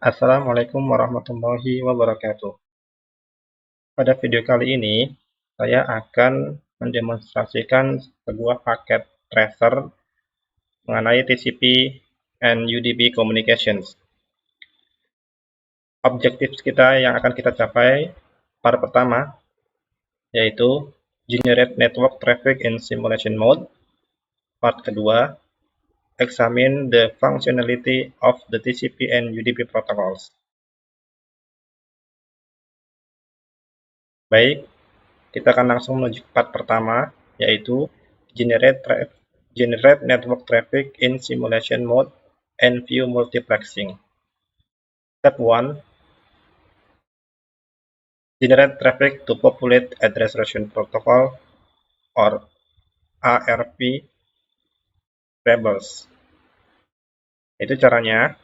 Assalamualaikum warahmatullahi wabarakatuh. Pada video kali ini, saya akan mendemonstrasikan sebuah paket tracer mengenai TCP and UDP communications. Objektif kita yang akan kita capai part pertama, yaitu generate network traffic in simulation mode. Part kedua, examine the functionality of the TCP and UDP protocols. Baik, kita akan langsung menuju part pertama, yaitu generate network traffic in simulation mode and view multiplexing. Step 1, generate traffic to populate address resolution protocol or ARP tables. Itu caranya.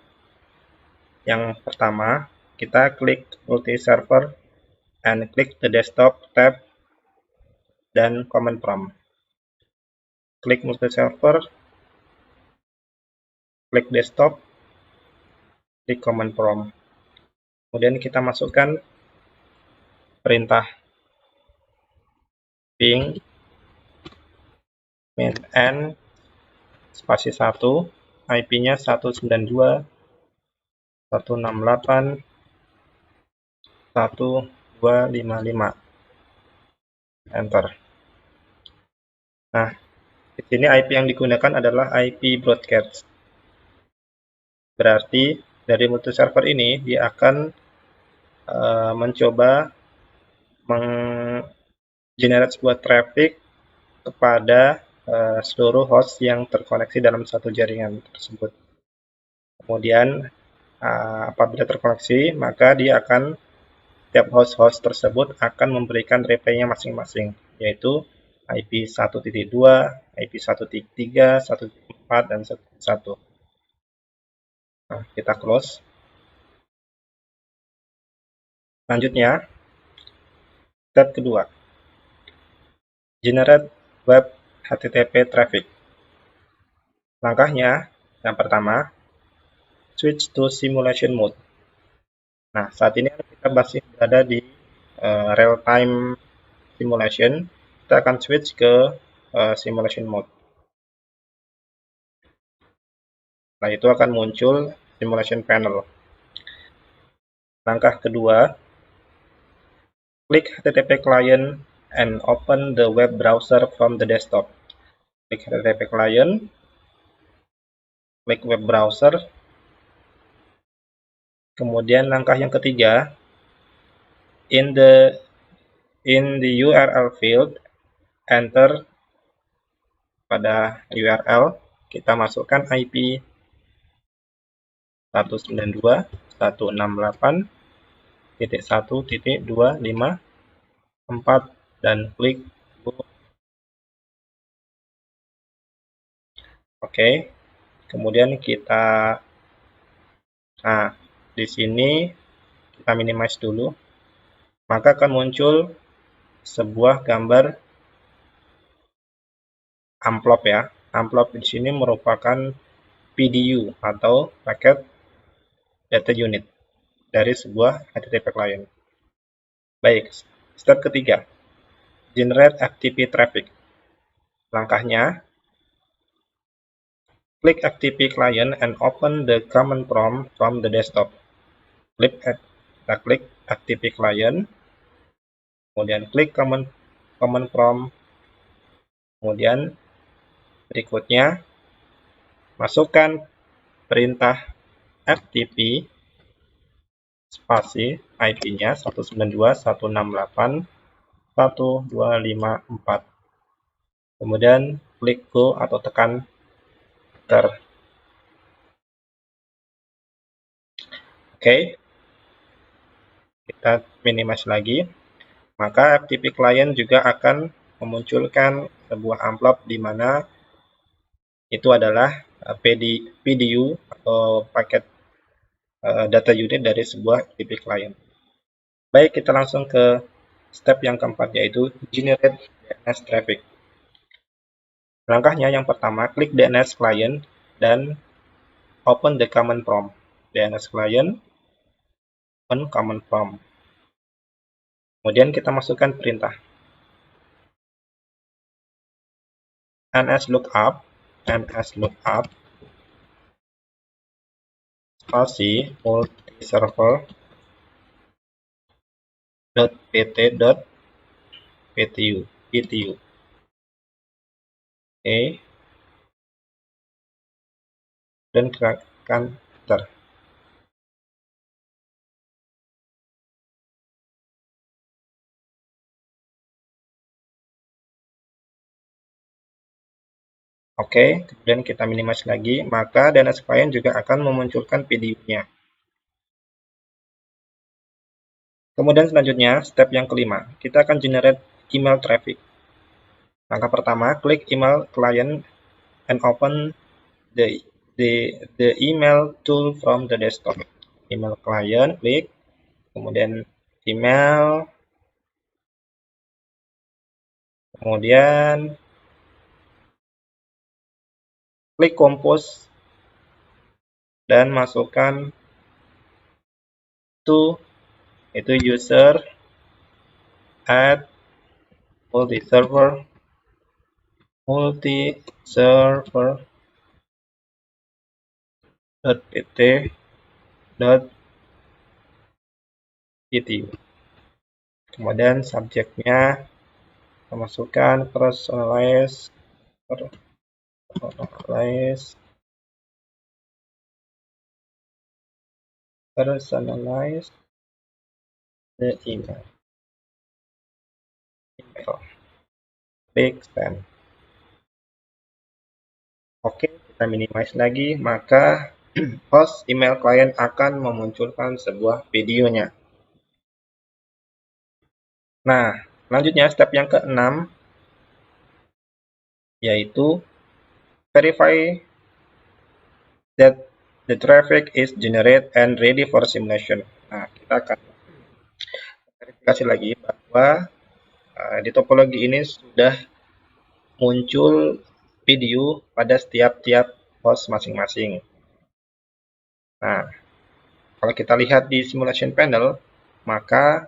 Yang pertama, kita klik multi-server and klik the desktop tab dan command prompt. Klik multi-server, klik desktop, klik command prompt. Kemudian kita masukkan perintah ping min n spasi 1, IP-nya 192.168.1.255. Enter. Nah, di sini IP yang digunakan adalah IP broadcast. Berarti dari multi-server ini dia akan mencoba menggenerate sebuah traffic kepada seluruh host yang terkoneksi dalam satu jaringan tersebut. Kemudian apabila terkoneksi, maka dia akan tiap host tersebut akan memberikan reply-nya masing-masing, yaitu IP 1.2, IP 1.3, 1.4, dan 1.1. Nah, kita close. Selanjutnya, step kedua, generate web HTTP traffic. Langkahnya, yang pertama, switch to simulation mode. Nah, saat ini kita masih berada di real-time simulation. Kita akan switch ke simulation mode. Setelah itu akan muncul simulation panel. Langkah kedua, klik HTTP client and open the web browser from the desktop. Klik HTTP client, klik web browser. Kemudian langkah yang ketiga, in the URL field, enter pada URL, kita masukkan IP 192.168.1.254 dan klik go. Oke. Kemudian kita di sini kita minimize dulu. Maka akan muncul sebuah gambar amplop ya. Amplop di sini merupakan PDU atau packet data unit dari sebuah HTTP client. Baik, step ketiga, generate FTP traffic. Langkahnya, klik FTP client and open the command prompt from the desktop. Kita klik FTP client, kemudian klik command prompt, kemudian berikutnya masukkan perintah FTP spasi IP-nya 192.168.1.254. Kemudian klik go atau tekan enter. Oke. Kita minimize lagi. Maka FTP client juga akan memunculkan sebuah amplop di mana itu adalah PDU atau paket data unit dari sebuah FTP client. Baik, kita langsung ke step yang keempat, yaitu generate DNS traffic. Langkahnya yang pertama, klik DNS client dan open the command prompt. DNS client, open command prompt. Kemudian kita masukkan perintah nslookup spasi multiserver.pt.ptu. Oke, dan tekan enter. Oke, kemudian kita minimize lagi, maka DNS client juga akan memunculkan PDU-nya. Kemudian selanjutnya, step yang kelima, kita akan generate email traffic. Langkah pertama, klik email client and open the email tool from the desktop. Email client, klik, kemudian email, kemudian klik compose dan masukkan to itu user at multiserver.pt.ptu. Kemudian subjeknya kita masukkan personalize the email. Klik send. Oke, kita minimize lagi, maka host email client akan memunculkan sebuah videonya. Nah, selanjutnya step yang keenam, yaitu verify that the traffic is generated and ready for simulation. Nah, kita akan verifikasi lagi bahwa di topologi ini sudah muncul video pada setiap host masing-masing. Nah, kalau kita lihat di simulation panel, maka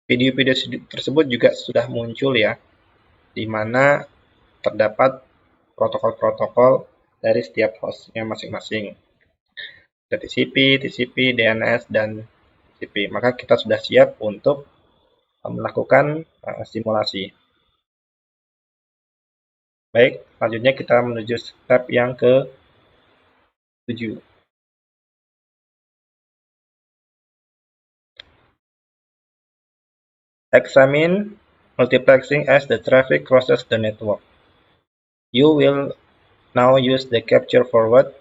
video-video tersebut juga sudah muncul ya, di mana terdapat protokol-protokol dari setiap hostnya masing-masing. Ada TCP, DNS, dan TCP. Maka kita sudah siap untuk melakukan simulasi. Baik, selanjutnya kita menuju step yang ke-7. Examine multiplexing as the traffic crosses the network. You will now use the capture forward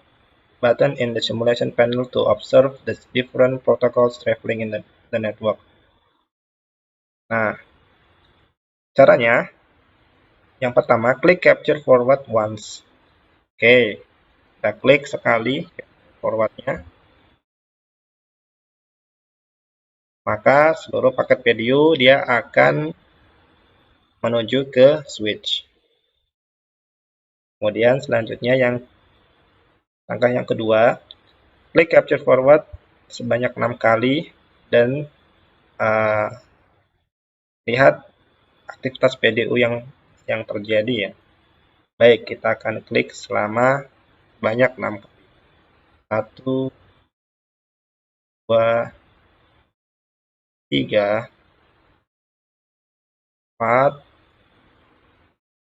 button in the simulation panel to observe the different protocols traveling in the network. Nah, caranya, yang pertama, klik capture forward once. Oke, kita klik sekali forwardnya. Maka seluruh paket video dia akan menuju ke switch. Kemudian selanjutnya langkah yang kedua, klik capture forward sebanyak 6 kali dan lihat aktivitas PDU yang terjadi ya. Baik, kita akan klik selama banyak 6 kali. 1, 2, 3, 4,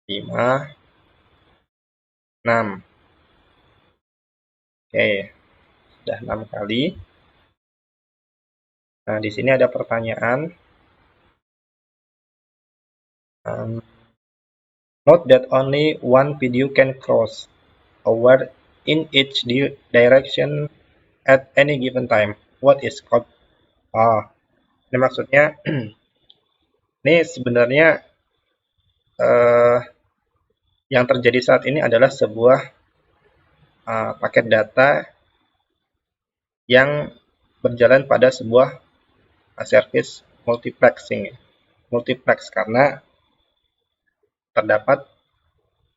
5, 6. Oke, sudah 6 kali. Nah, di sini ada pertanyaan. Note that only one video can cross over in each direction at any given time. What is called? Ini maksudnya, ini sebenarnya yang terjadi saat ini adalah sebuah paket data yang berjalan pada sebuah service multiplex karena terdapat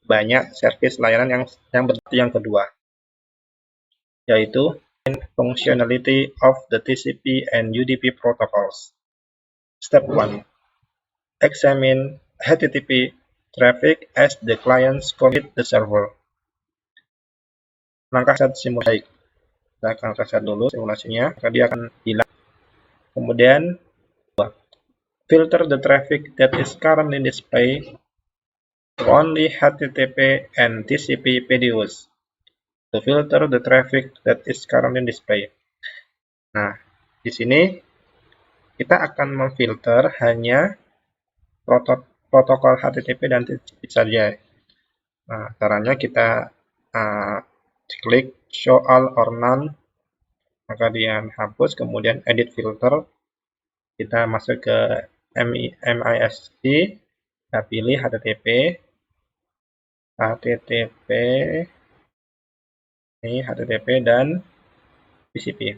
banyak service layanan yang kedua, yaitu functionality of the TCP and UDP protocols. Step 1. Examine HTTP traffic as the clients commit the server. Langkah set simulasi. Kita akan reset dulu simulasinya, maka dia akan hilang. Kemudian, filter the traffic that is currently displayed to only HTTP and TCP PDUs. To filter the traffic that is currently displayed. Nah, di sini kita akan memfilter hanya protokol HTTP dan TCP saja. Nah, caranya kita klik show all or none, maka dia hapus, kemudian edit filter, kita masuk ke MISC, kita pilih HTTP, ini HTTP dan TCP.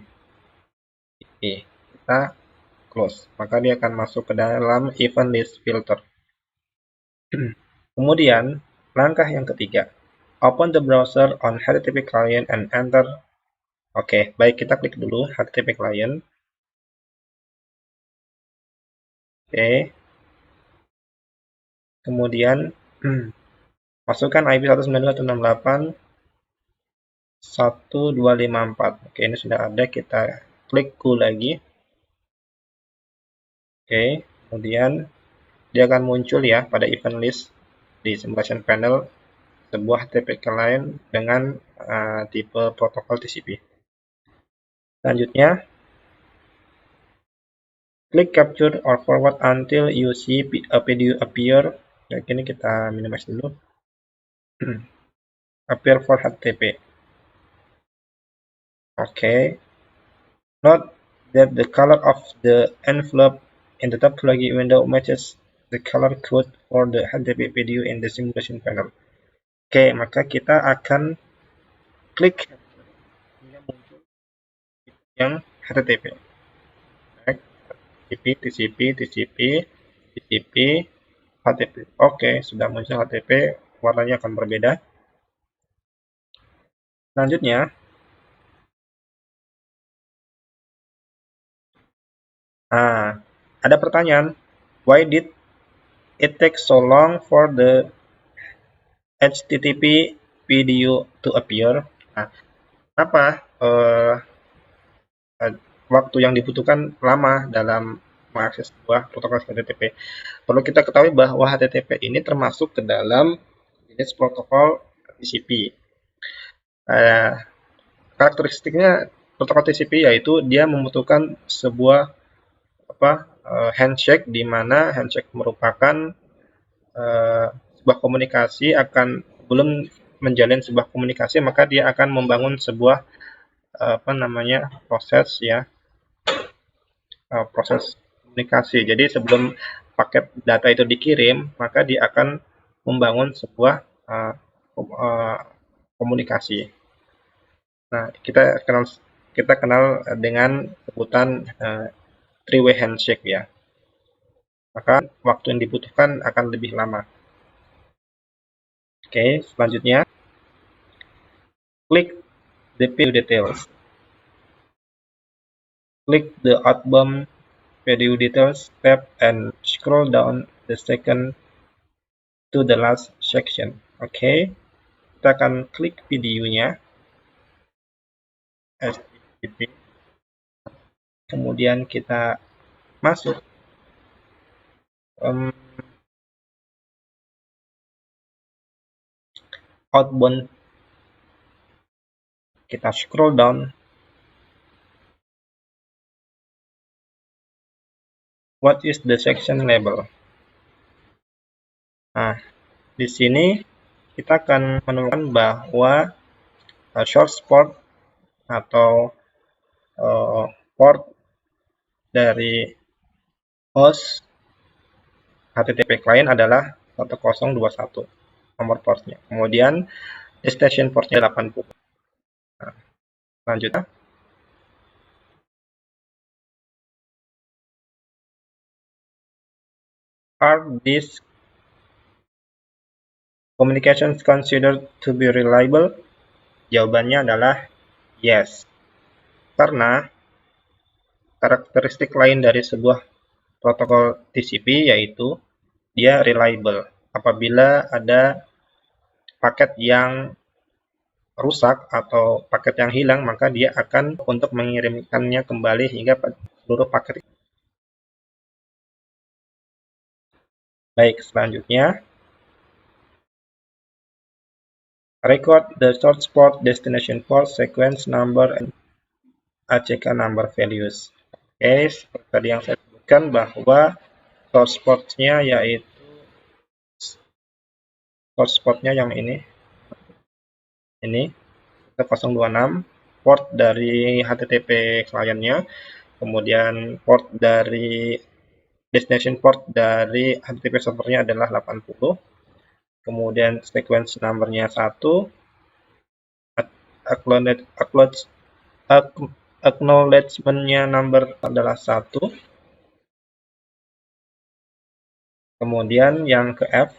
Kita close, maka dia akan masuk ke dalam event list filter. Kemudian, langkah yang ketiga, open the browser on HTTP client and enter. Oke, baik, kita klik dulu HTTP client. Oke. Kemudian, masukkan IP 192.168.1.254. Oke, ini sudah ada, kita klik go lagi. Oke, kemudian dia akan muncul ya pada event list di simulation panel sebuah HTTP client dengan tipe protokol TCP. Selanjutnya, klik capture or forward until you see a PDU appear. Nah, ini kita minimize dulu. Appear for HTTP. Okay. Note that the color of the envelope in the topology window matches the color code for the HTTP PDU in the simulation panel. Oke, maka kita akan klik yang HTTP. TCP, HTTP. Oke, sudah muncul HTTP, warnanya akan berbeda. Selanjutnya, ada pertanyaan, why did it take so long for the HTTP PDU to appear? Nah, kenapa waktu yang dibutuhkan lama dalam mengakses sebuah protokol HTTP? Perlu kita ketahui bahwa HTTP ini termasuk ke dalam jenis protokol TCP. Karakteristiknya protokol TCP yaitu dia membutuhkan sebuah handshake, di mana handshake merupakan sebuah komunikasi akan belum menjalin sebuah komunikasi, maka dia akan membangun sebuah proses ya, proses komunikasi. Jadi sebelum paket data itu dikirim, maka dia akan membangun sebuah komunikasi. Nah, kita kenal dengan sebutan three-way handshake ya. Maka waktu yang dibutuhkan akan lebih lama. Oke, selanjutnya klik the PDU details. Click the outbound PDU details tab and scroll down the second to the last section. Oke, kita akan klik PDU-nya, HTTP. Kemudian kita masuk outbound, kita scroll down. What is the section label? Nah, di sini kita akan menemukan bahwa source port atau port dari host HTTP client adalah 1021 nomor portnya. Kemudian destination portnya 80. Nah, selanjutnya are these communications considered to be reliable? Jawabannya adalah yes. Karena karakteristik lain dari sebuah protokol TCP yaitu dia reliable. Apabila ada paket yang rusak atau paket yang hilang, maka dia akan untuk mengirimkannya kembali hingga seluruh paket. Baik, selanjutnya record the source port, destination port, sequence number, and ACK number values. Oke, seperti tadi yang saya sebutkan bahwa source portnya yaitu source portnya yang ini 026, port dari HTTP kliennya, kemudian port dari destination port dari HTTP servernya adalah 80, kemudian sequence numbernya 1, acknowledgement-nya number adalah 1, kemudian yang ke F,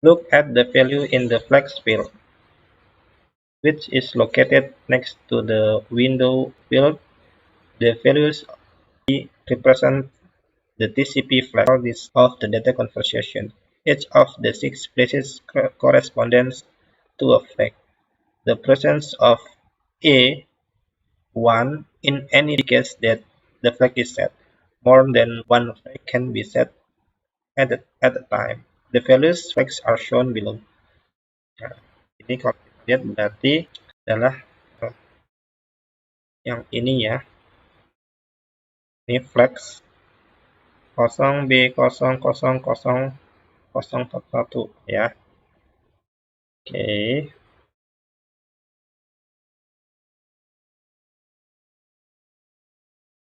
look at the value in the flex field, which is located next to the window field. The values represent the TCP flag of the data conversation. Each of the 6 places corresponds to a flag. The presence of A1 in any indicates that the flag is set. More than one flag can be set at a time. The values flags are shown below. Nah, ini kalau kita lihat berarti adalah yang ini ya. Ini flags 0B00001 ya. Oke.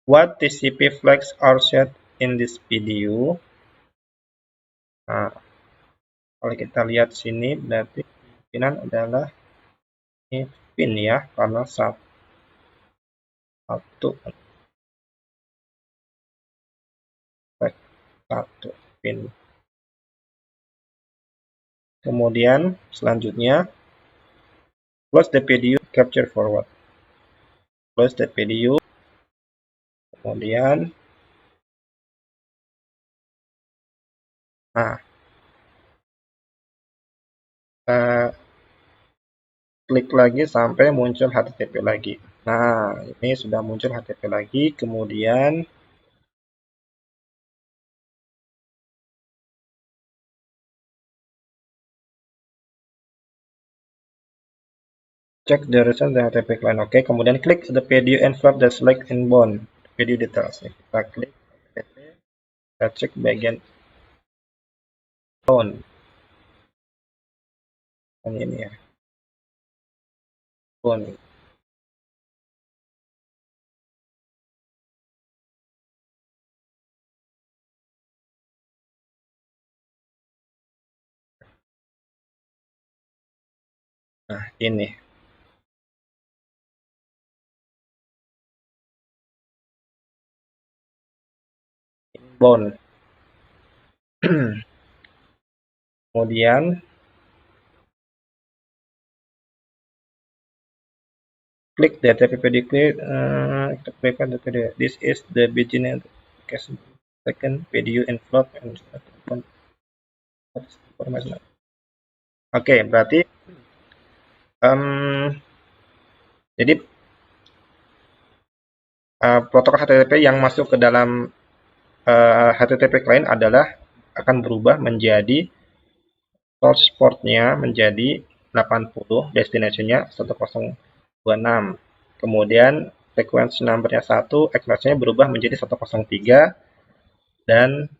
What TCP flags are set in this video? Nah, kalau kita lihat sini berarti kemungkinan adalah ini pin ya, karena satu pin. Kemudian selanjutnya close the video, capture forward. Close the video. Kemudian klik lagi sampai muncul HTTP lagi. Nah, ini sudah muncul HTTP lagi. Kemudian check the result dari HTTP client. Oke, kemudian klik the video envelope dan select inbound video details. Kita klik HTTP, kita cek bagian inbound. Ini ya. Inbound. Nah, ini. Inbound. Kemudian klik the HTTP declare. This is the beginning second video envelope and information. Oke, berarti jadi protokol HTTP yang masuk ke dalam HTTP client adalah akan berubah menjadi source portnya menjadi 80, destination-nya 1026. Kemudian sequence number-nya 1, acknowledge-nya berubah menjadi 103 dan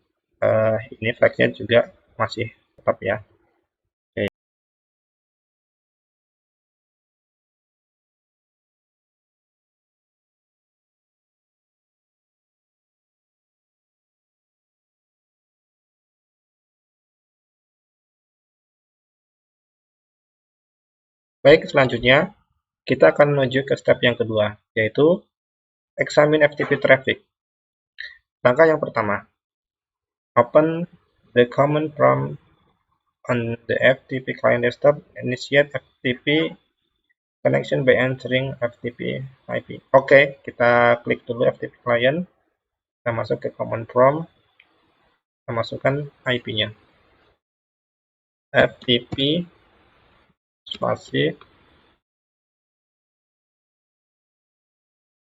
ini flag-nya juga masih tetap ya. Oke. Baik, selanjutnya kita akan menuju ke step yang kedua, yaitu examine FTP traffic. Langkah yang pertama, open the command prompt on the FTP client desktop, initiate FTP connection by entering FTP IP. Oke, kita klik dulu FTP client. Kita masuk ke command prompt. Kita masukkan IP-nya. FTP spasi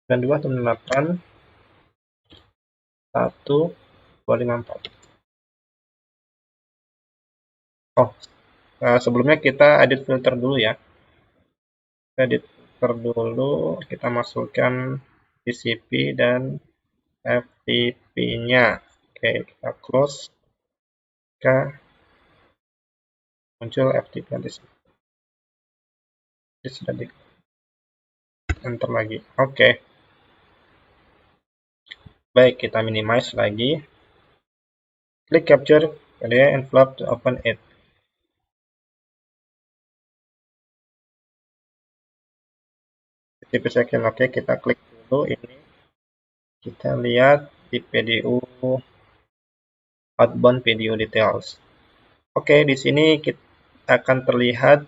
92.168.1.254. Oh, sebelumnya kita edit filter dulu ya. Kita edit filter dulu, kita masukkan TCP dan FTP-nya. Oke, kita close. Kita muncul FTP di sini. Ini sudah di enter lagi. Oke. Baik, kita minimize lagi. Klik capture media envelope to open it. TCP section. Oke, kita klik dulu ini. Kita lihat di PDU outbound PDU details. Oke, di sini kita akan terlihat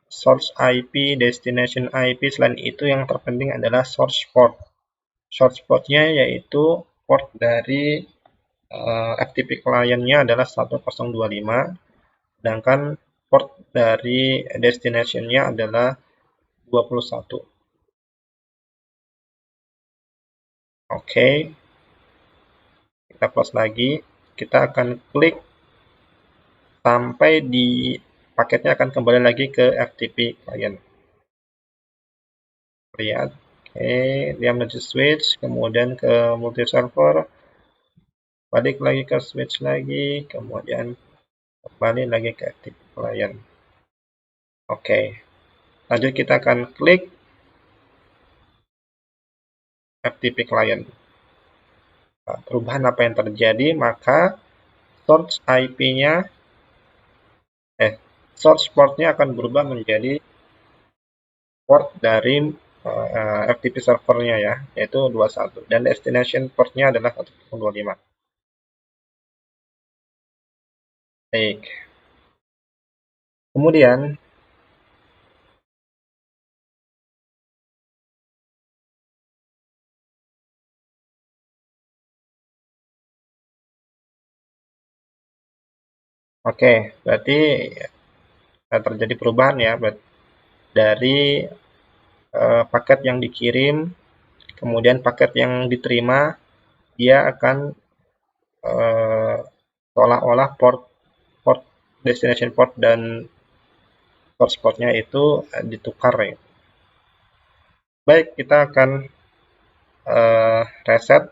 source IP, destination IP. Selain itu yang terpenting adalah source port. Source portnya yaitu port dari FTP client-nya adalah 1025, sedangkan port dari destination-nya adalah 21. Oke, kita close lagi. Kita akan klik sampai di paketnya akan kembali lagi ke FTP client. Lihat, oke, dia menuju switch, kemudian ke multi server, balik lagi ke switch lagi, kemudian kembali lagi ke FTP client. Oke, lanjut kita akan klik FTP client. Perubahan apa yang terjadi, maka source IP-nya source port-nya akan berubah menjadi port dari FTP servernya ya, yaitu 21, dan destination port-nya adalah 1025. Baik. Kemudian oke, berarti terjadi perubahan ya, dari paket yang dikirim, kemudian paket yang diterima, dia akan seolah-olah port destination port dan source port-nya itu ditukar ya. Baik, kita akan reset.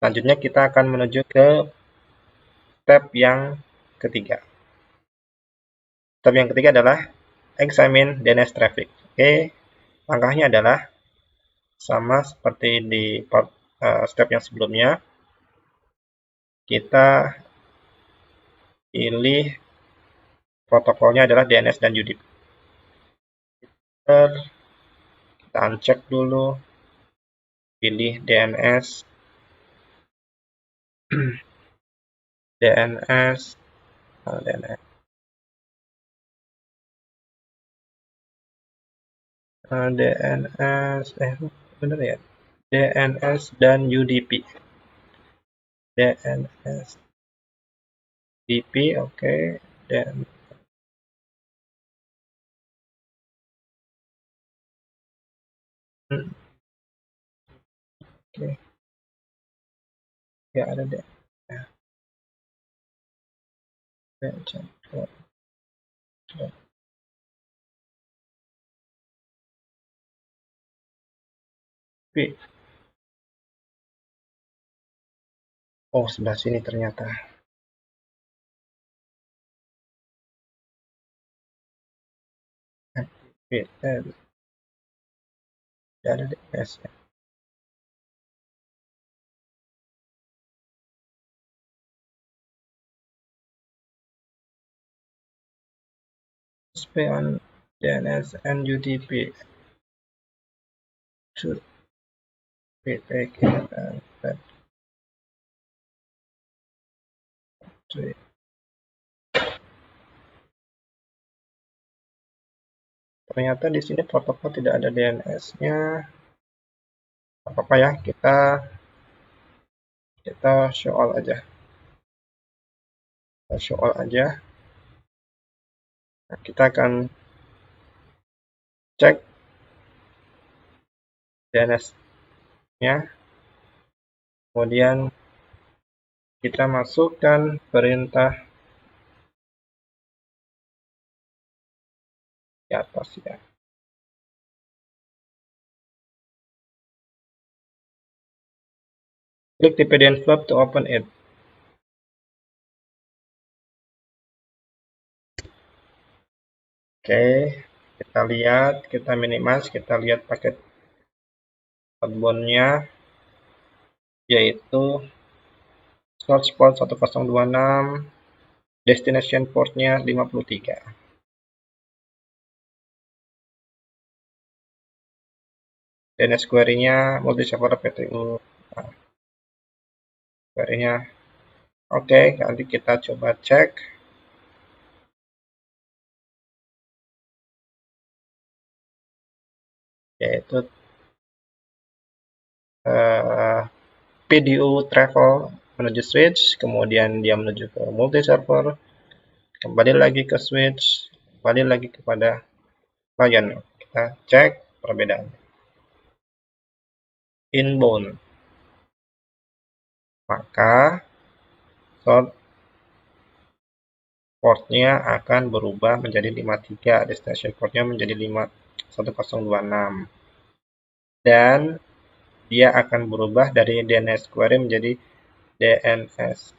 Selanjutnya kita akan menuju ke step yang ketiga. Step yang ketiga adalah examine DNS traffic. Oke, langkahnya adalah sama seperti di step yang sebelumnya. Kita pilih protokolnya adalah DNS dan UDP. Kita uncheck dulu, pilih DNS, DNS, bener ya, DNS dan UDP. DNS UDP, oke, dan oke, ya ada deh. Oh, sebelah sini ternyata. Ada DNS ya. Spy on DNS and UDP should be taken that ternyata di sini protokol tidak ada DNS-nya. Apa-apa ya, kita show all aja. Kita show all aja. Nah, kita akan cek DNS-nya. Kemudian kita masukkan perintah di atas ya. Klik di PD envelope to open it. Oke, kita lihat, kita minimize, kita lihat paket outbound-nya, yaitu source port 1026, destination port-nya 53. DNS query-nya multi-server PTU. Nah, query-nya oke, nanti kita coba cek. Yaitu PDU travel menuju switch, kemudian dia menuju ke multi-server, kembali lagi ke switch, kembali lagi kepada client. Kita cek perbedaan. Inbound, maka source port-nya akan berubah menjadi 53, destination port-nya menjadi 1026, dan dia akan berubah dari DNS query menjadi DNS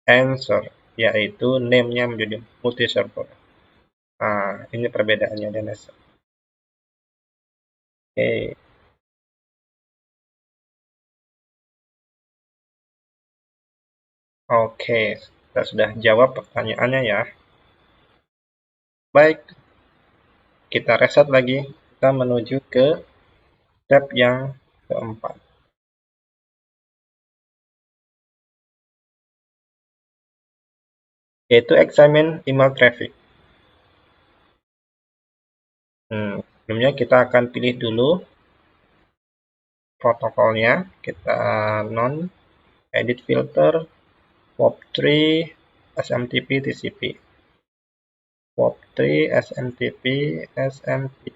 answer, yaitu name-nya menjadi multi-server. Nah, ini perbedaannya DNS. Oke. Oke, kita sudah jawab pertanyaannya ya. Baik, kita reset lagi. Kita menuju ke tab yang keempat, yaitu examine email traffic. Sebelumnya kita akan pilih dulu protokolnya. Kita non edit filter POP3 SMTP TCP. POP3 SMTP SMTP.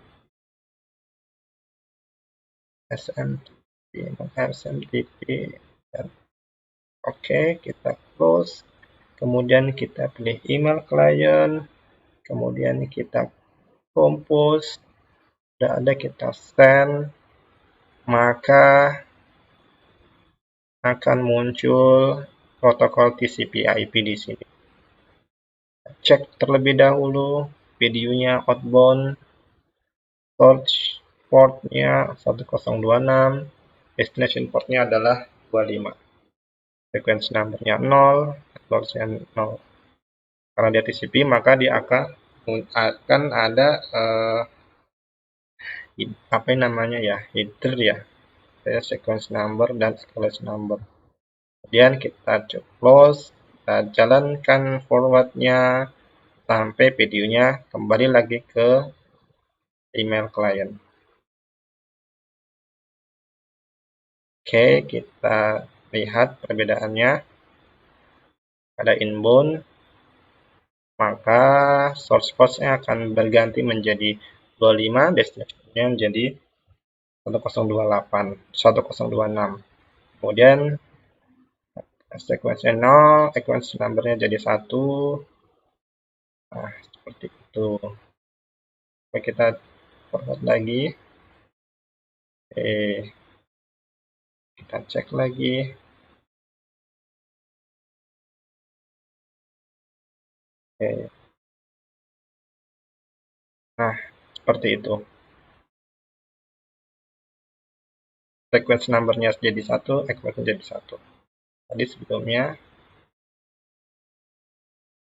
Oke, kita close. Kemudian kita pilih email client. Kemudian kita compose. Sudah ada, kita send. Maka akan muncul protokol TCP/IP di sini. Cek terlebih dahulu videonya outbound, source port-nya 1026, destination port-nya adalah 25. Sequence number-nya 0, source-nya 0. Karena dia TCP, maka dia akan ada apa namanya ya, header ya, sequence number dan escalation number. Kemudian kita close, kita jalankan forward-nya sampai videonya kembali lagi ke email client. Oke, kita lihat perbedaannya. Pada inbound, maka source port-nya akan berganti menjadi 25, destination-nya menjadi 1028, 1026. Kemudian sequence 0, sequence number-nya jadi 1. Nah, seperti itu. Oke, kita forward lagi. Oke, kita cek lagi. Oke. Nah, seperti itu. Sequence number-nya jadi 1, sequence jadi 1. Tadi sebelumnya